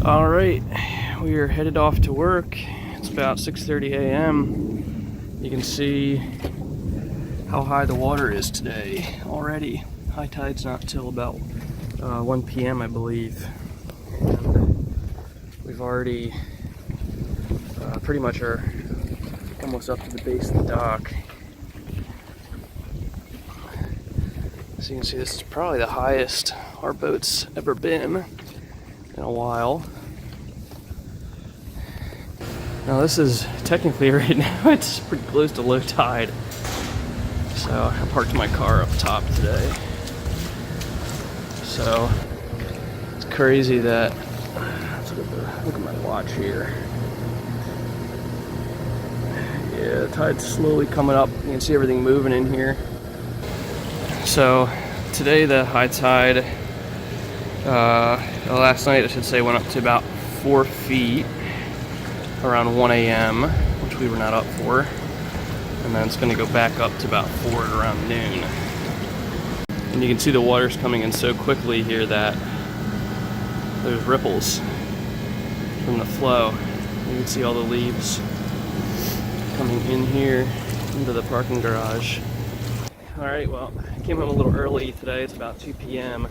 All right, we are headed off to work. It's about 6:30 a.m. You can see how high the water is today already. High tide's not till about 1 p.m. I believe. And we've already pretty much are almost up to the base of the dock. So you can see this is probably the highest our boat's ever been in a while. Now this is technically right now it's pretty close to low tide. So I parked my car up top today. So it's crazy that let's look at my watch here. Yeah, the tide's slowly coming up. You can see everything moving in here. So today the high tide, last night I should say, went up to about 4 feet around 1 a.m., which we were not up for. And then it's going to go back up to about 4 at around noon. And you can see the water's coming in so quickly here that there's ripples from the flow. You can see all the leaves coming in here into the parking garage. Alright, well, I came home a little early today. It's about 2 p.m.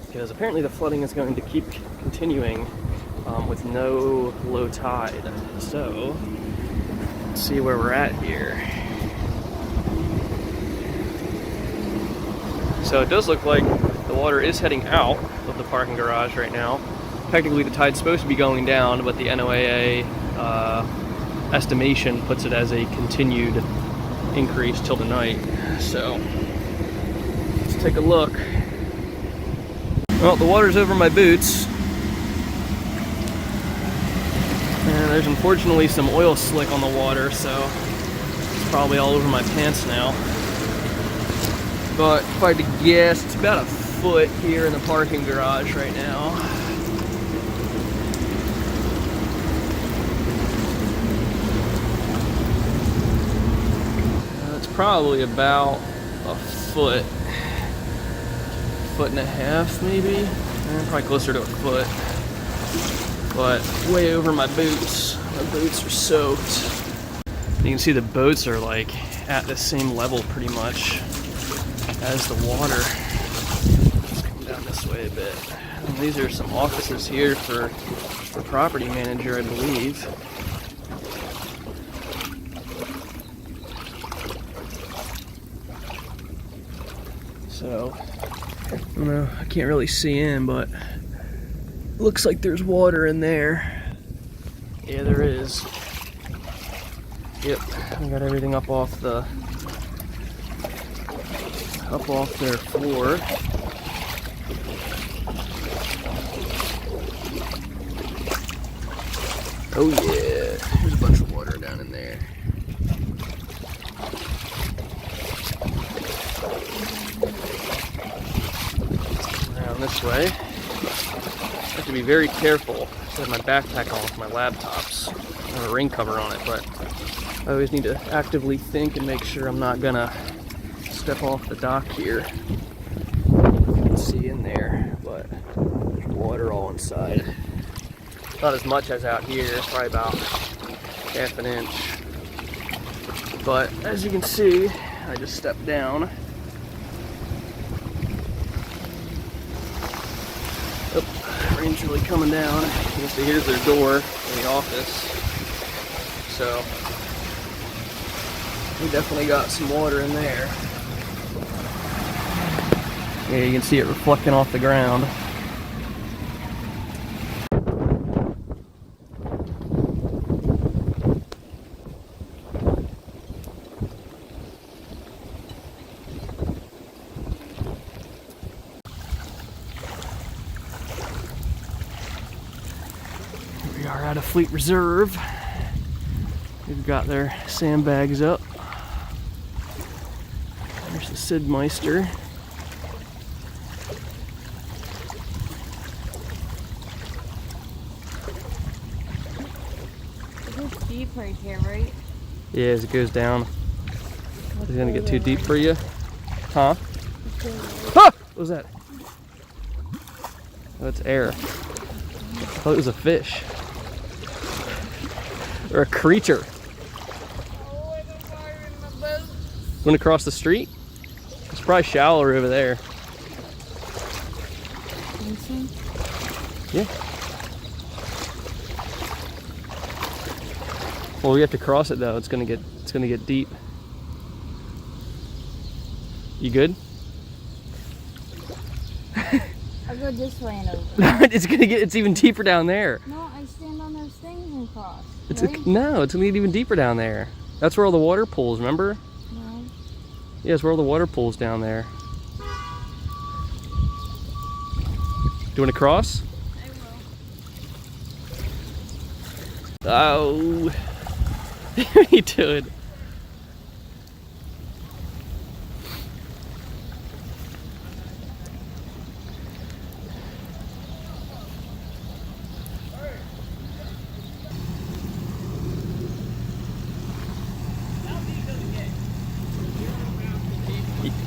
because apparently the flooding is going to keep continuing with no low tide. So, let's see where we're at here. So it does look like the water is heading out of the parking garage right now. Technically the tide's supposed to be going down, but the NOAA estimation puts it as a continued increase till tonight. So let's take a look. Well, the water's over my boots, and there's unfortunately some oil slick on the water, so it's probably all over my pants now. But if I had to guess, it's about a foot here in the parking garage right now. It's probably about a foot and a half maybe, probably closer to a foot, but way over my boots. My boots are soaked. You can see the boats are like at the same level pretty much as the water. Let's come down this way a bit. And these are some offices here for the property manager, I believe. So I don't know, I can't really see in, but looks like there's water in there. Yeah, there is. Yep, I got everything up off their floor. Oh yeah, there's a bunch of water down in there. Around this way. I have to be very careful. I have my backpack on with my laptops. I have a rain cover on it, but I always need to actively think and make sure I'm not gonna step off the dock here. You can see in there, but there's water all inside. Not as much as out here, probably about half an inch. But as you can see, I just stepped down. Oh, rain's really coming down. You can see here's their door in the office. So we definitely got some water in there. Yeah, you can see it reflecting off the ground. We are at a fleet reserve. We've got their sandbags up. There's the Sid Meister. It's deep right here, right? Yeah, as it goes down. Is it gonna get too deep for you? Huh? Ah! What was that? Oh, that's air. thought it was a fish. Or a creature. Oh, I got water in my boat. Want to cross the street? It's probably shallower over there. Yeah. Well, we have to cross it though. It's gonna get deep. You good? I'll go this way and over. It's even deeper down there. No, I stand on those things and cross. No, it's gonna get even deeper down there. That's where all the water pools, remember? No. Yeah, it's where all the water pools down there. Do you want to cross? I will. Oh. What are you doing?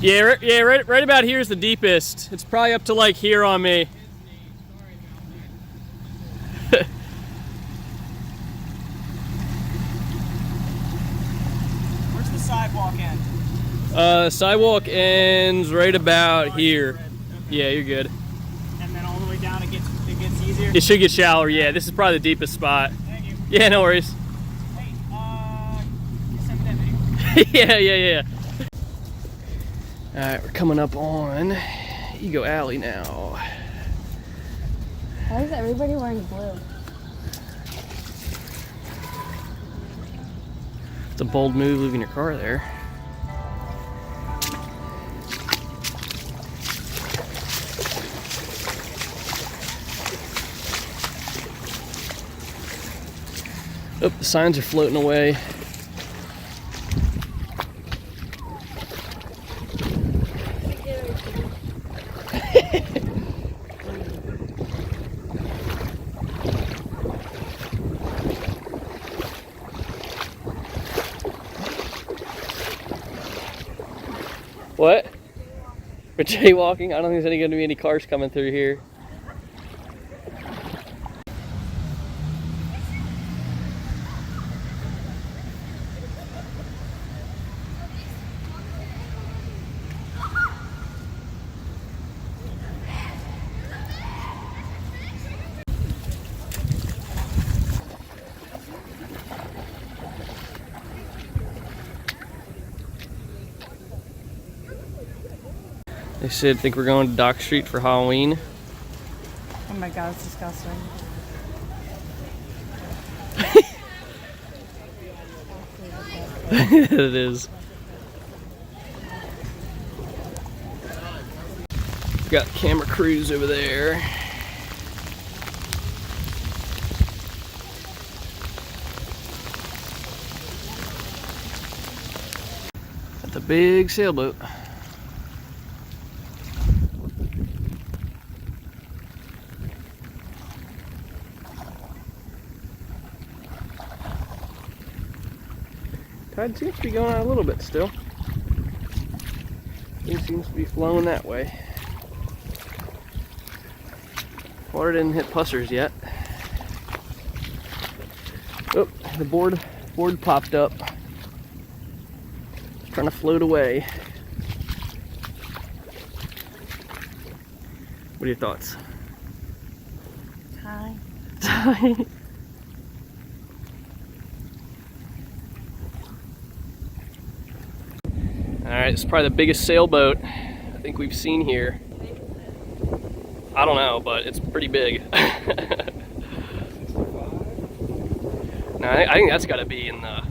Yeah, right about here is the deepest. It's probably up to like here on me. Where's the sidewalk end? Sidewalk ends right about here. Okay. Yeah, you're good. And then all the way down it gets easier? It should get shallower, yeah. This is probably the deepest spot. Thank you. Yeah, no worries. Hey, you send me that video? Yeah. Alright, we're coming up on Ego Alley now. Why is everybody wearing blue? It's a bold move leaving your car there. Oh, the signs are floating away. What? We're jaywalking? I don't think there's going to be any cars coming through here. They said, think we're going to Dock Street for Halloween. Oh my god, it's disgusting. It is. Got camera crews over there. Got the big sailboat. Tide seems to be going out a little bit still. It seems to be flowing that way. Water didn't hit pussers yet. Oh, the board popped up. It's trying to float away. What are your thoughts? Hi. Hi. Alright, it's probably the biggest sailboat I think we've seen here. I don't know, but it's pretty big. No, I think that's got to be in the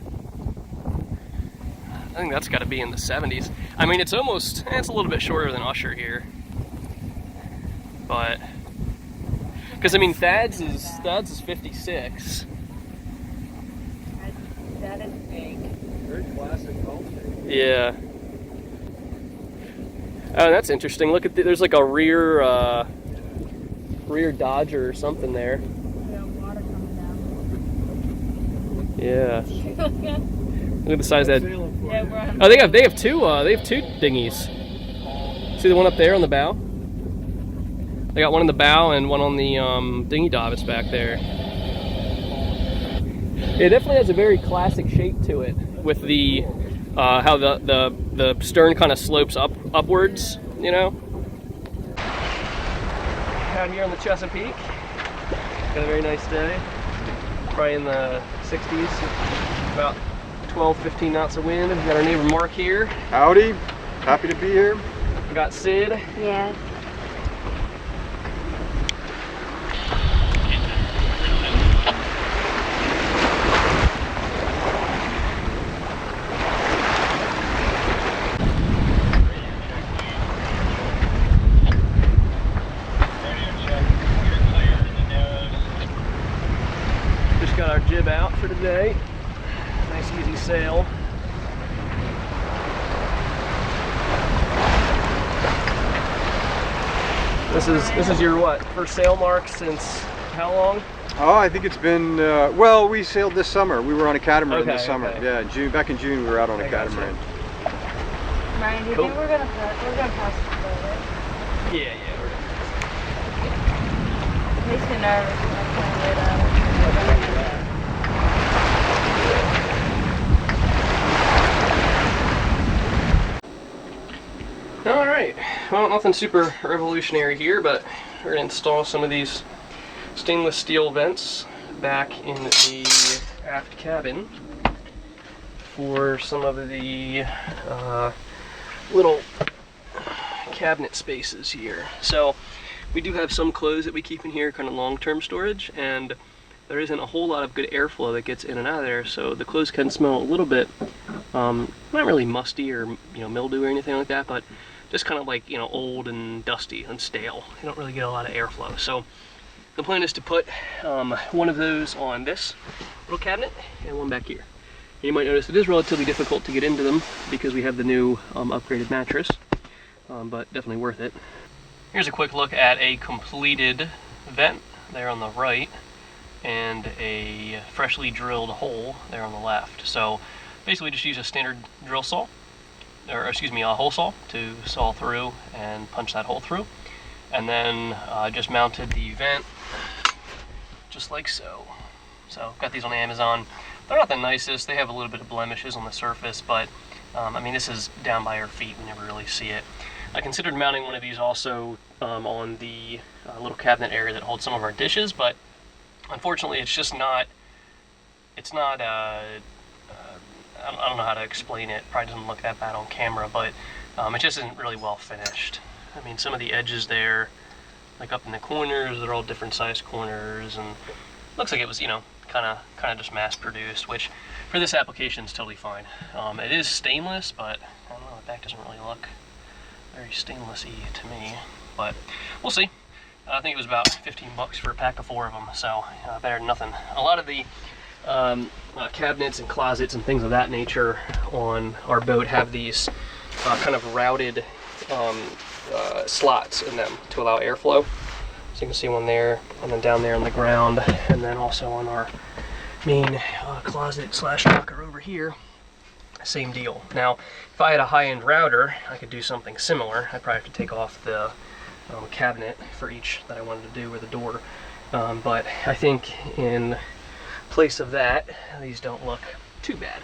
70s. I mean, it's almost, it's a little bit shorter than Usher here. But, because I mean, Thad's is 56. That is big. Very classic culture. Yeah. Oh, that's interesting. Look at there's like a rear Dodger or something there. Yeah, water coming down. Yeah. Look at the size of that. Yeah, we're on. Oh, they have two dinghies. See the one up there on the bow? They got one in the bow and one on the dinghy davits back there. It definitely has a very classic shape to it, with the how the stern kind of slopes upwards, you know. Out here on the Chesapeake, got a very nice day. Probably in the 60s, about 12-15 knots of wind. We've got our neighbor Mark here. Howdy, happy to be here. We got Sid. Yes. Just got our jib out for today. Nice easy sail. This is your what? First sail, Mark, since how long? Oh, I think it's been, well, we sailed this summer. We were on a catamaran this summer. Okay. Yeah, back in June we were out on a catamaran. Ryan, do you think we're gonna pass the boat, right? Yeah, we're Makes me nervous when I can't get out. All right. Well, nothing super revolutionary here, but we're gonna install some of these stainless steel vents back in the aft cabin for some of the little cabinet spaces here. So we do have some clothes that we keep in here, kind of long-term storage, and there isn't a whole lot of good airflow that gets in and out of there, so the clothes can smell a little bit, not really musty or mildew or anything like that, but just kind of like old and dusty and stale. You don't really get a lot of airflow. So the plan is to put one of those on this little cabinet and one back here. You might notice it is relatively difficult to get into them because we have the new upgraded mattress, but definitely worth it. Here's a quick look at a completed vent there on the right and a freshly drilled hole there on the left. So basically just use a standard drill saw, or excuse me, a hole saw to saw through and punch that hole through. And then just mounted the vent just like so. So got these on Amazon. They're not the nicest. They have a little bit of blemishes on the surface, but I mean, this is down by our feet. We never really see it. I considered mounting one of these also on the little cabinet area that holds some of our dishes, but unfortunately it's just not, I don't know how to explain it. Probably doesn't look that bad on camera, but it just isn't really well finished. I mean, some of the edges there, like up in the corners, they're all different size corners, and looks like it was, kind of just mass produced, which for this application is totally fine. It is stainless, but I don't know, the back doesn't really look very stainlessy to me, but we'll see. I think it was about $15 for a pack of 4 of them, so better than nothing. A lot of the cabinets and closets and things of that nature on our boat have these kind of routed slots in them to allow airflow. So you can see one there, and then down there on the ground, and then also on our main closet slash locker over here. Same deal. Now, if I had a high-end router, I could do something similar. I'd probably have to take off the cabinet for each that I wanted to do, or the door. But I think in place of that, these don't look too bad.